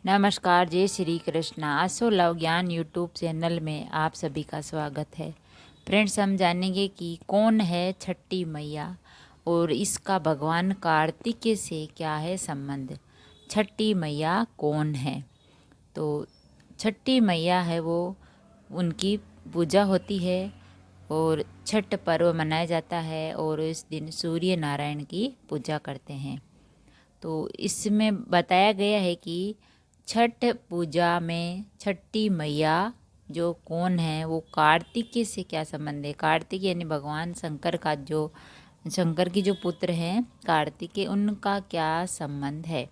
नमस्कार, जय श्री कृष्ण। आसो लव ज्ञान यूट्यूब चैनल में आप सभी का स्वागत है। फ्रेंड्स, हम जानेंगे कि कौन है छठी मैया और इसका भगवान कार्तिकेय से क्या है संबंध। छठी मैया कौन है? तो छठी मैया है वो, उनकी पूजा होती है और छठ पर्व मनाया जाता है और इस दिन सूर्य नारायण की पूजा करते हैं। तो इसमें बताया गया है कि छठ पूजा में छठी मैया जो कौन है वो कार्तिकेय से क्या संबंध है। कार्तिक यानी भगवान शंकर का जो शंकर की जो पुत्र हैं कार्तिकेय, उनका क्या संबंध है।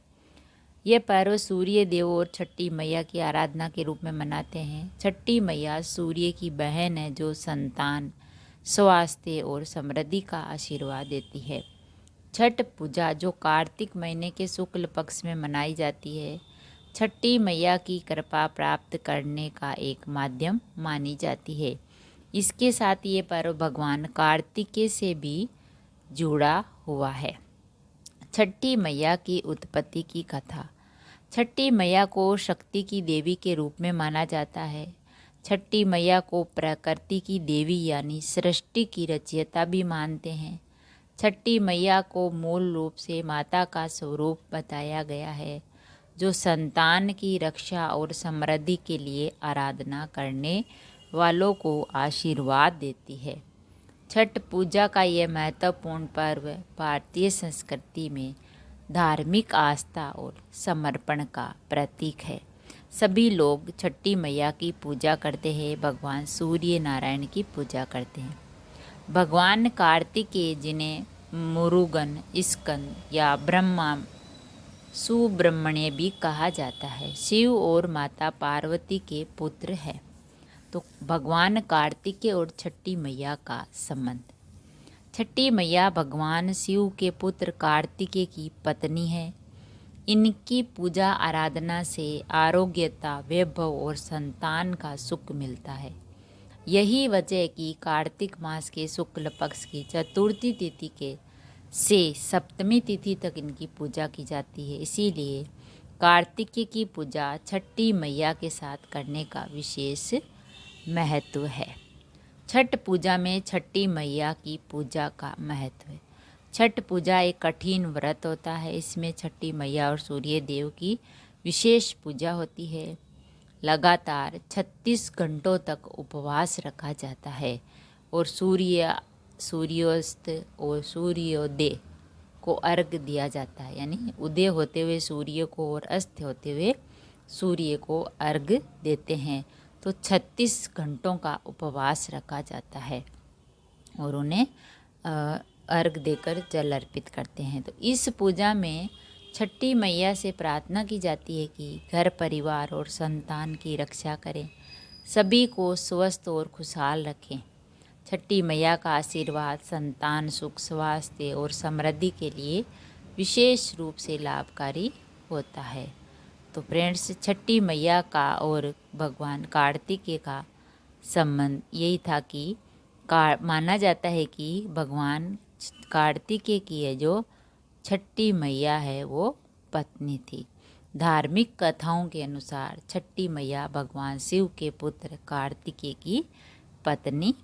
ये पर्व सूर्य देव और छठी मैया की आराधना के रूप में मनाते हैं। छठी मैया सूर्य की बहन है जो संतान, स्वास्थ्य और समृद्धि का आशीर्वाद देती है। छठ पूजा जो कार्तिक महीने के शुक्ल पक्ष में मनाई जाती है, छठी मैया की कृपा प्राप्त करने का एक माध्यम मानी जाती है। इसके साथ ये पर्व भगवान कार्तिकेय से भी जुड़ा हुआ है। छठी मैया की उत्पत्ति की कथा। छठी मैया को शक्ति की देवी के रूप में माना जाता है। छठी मैया को प्रकृति की देवी यानी सृष्टि की रचयिता भी मानते हैं। छठी मैया को मूल रूप से माता का स्वरूप बताया गया है जो संतान की रक्षा और समृद्धि के लिए आराधना करने वालों को आशीर्वाद देती है। छठ पूजा का यह महत्वपूर्ण पर्व भारतीय संस्कृति में धार्मिक आस्था और समर्पण का प्रतीक है। सभी लोग छठी मैया की पूजा करते हैं, भगवान सूर्य नारायण की पूजा करते हैं। भगवान कार्तिकेय, जिन्हें मुरुगन, स्कंद या ब्रह्मा सुब्रह्मण्य भी कहा जाता है, शिव और माता पार्वती के पुत्र हैं। तो भगवान कार्तिकेय और छठी मैया का संबंध। छठी मैया भगवान शिव के पुत्र कार्तिकेय की पत्नी है। इनकी पूजा आराधना से आरोग्यता, वैभव और संतान का सुख मिलता है। यही वजह है कि कार्तिक मास के शुक्ल पक्ष की चतुर्थी तिथि के से सप्तमी तिथि तक इनकी पूजा की जाती है। इसीलिए कार्तिकेय की पूजा छठी मैया के साथ करने का विशेष महत्व है। छठ पूजा में छठी मैया की पूजा का महत्व है। छठ पूजा एक कठिन व्रत होता है। इसमें छठी मैया और सूर्य देव की विशेष पूजा होती है। लगातार 36 घंटों तक उपवास रखा जाता है और सूर्यास्त और सूर्योदय को अर्घ दिया जाता है, यानी उदय होते हुए सूर्य को और अस्त होते हुए सूर्य को अर्घ देते हैं। तो 36 घंटों का उपवास रखा जाता है और उन्हें अर्घ देकर जल अर्पित करते हैं। तो इस पूजा में छठी मैया से प्रार्थना की जाती है कि घर परिवार और संतान की रक्षा करें, सभी को स्वस्थ और खुशहाल रखें। छठी मैया का आशीर्वाद संतान, सुख, स्वास्थ्य और समृद्धि के लिए विशेष रूप से लाभकारी होता है। तो फ्रेंड्स, छठी मैया का और भगवान कार्तिकेय का संबंध यही था कि माना जाता है कि भगवान कार्तिकेय की है जो छठी मैया है वो पत्नी थी। धार्मिक कथाओं के अनुसार छठी मैया भगवान शिव के पुत्र कार्तिकेय की पत्नी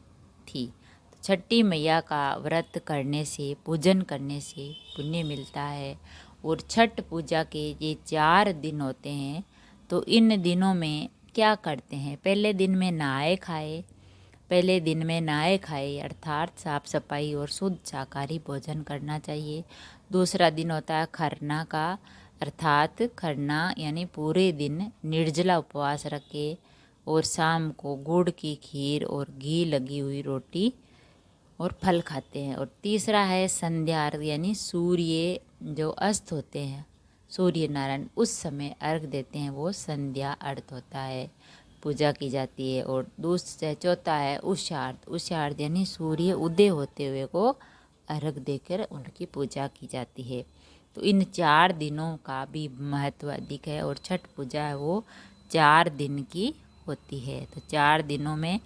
थी। तो छठी मैया का व्रत करने से, पूजन करने से पुण्य मिलता है। और छठ पूजा के ये 4 दिन होते हैं। तो इन दिनों में क्या करते हैं? पहले दिन में नहाए खाए अर्थात साफ सफाई और शुद्ध शाकाहारी भोजन करना चाहिए। दूसरा दिन होता है खरना का, अर्थात खरना यानी पूरे दिन निर्जला उपवास रखे और शाम को गुड़ की खीर और घी लगी हुई रोटी और फल खाते हैं। और तीसरा है संध्या अर्घ, यानी सूर्य जो अस्त होते हैं, सूर्य नारायण उस समय अर्घ देते हैं, वो संध्या अर्घ होता है, पूजा की जाती है। और दूसरा चौथा है उषार्ध यानी सूर्य उदय होते हुए को अर्घ देकर उनकी पूजा की जाती है। तो इन 4 दिनों का भी महत्व अधिक है और छठ पूजा है वो 4 दिन की होती है। तो 4 दिनों में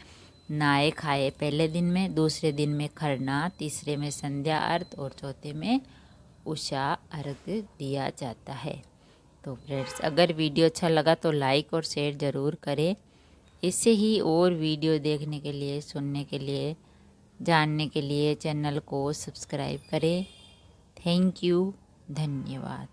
नहाए खाए, पहले दिन में, दूसरे दिन में खरना, तीसरे में संध्या अर्घ और चौथे में उषा अर्घ दिया जाता है। तो फ्रेंड्स अगर वीडियो अच्छा लगा तो लाइक और शेयर ज़रूर करें। इससे ही और वीडियो देखने के लिए, सुनने के लिए, जानने के लिए चैनल को सब्सक्राइब करें। थैंक यू, धन्यवाद।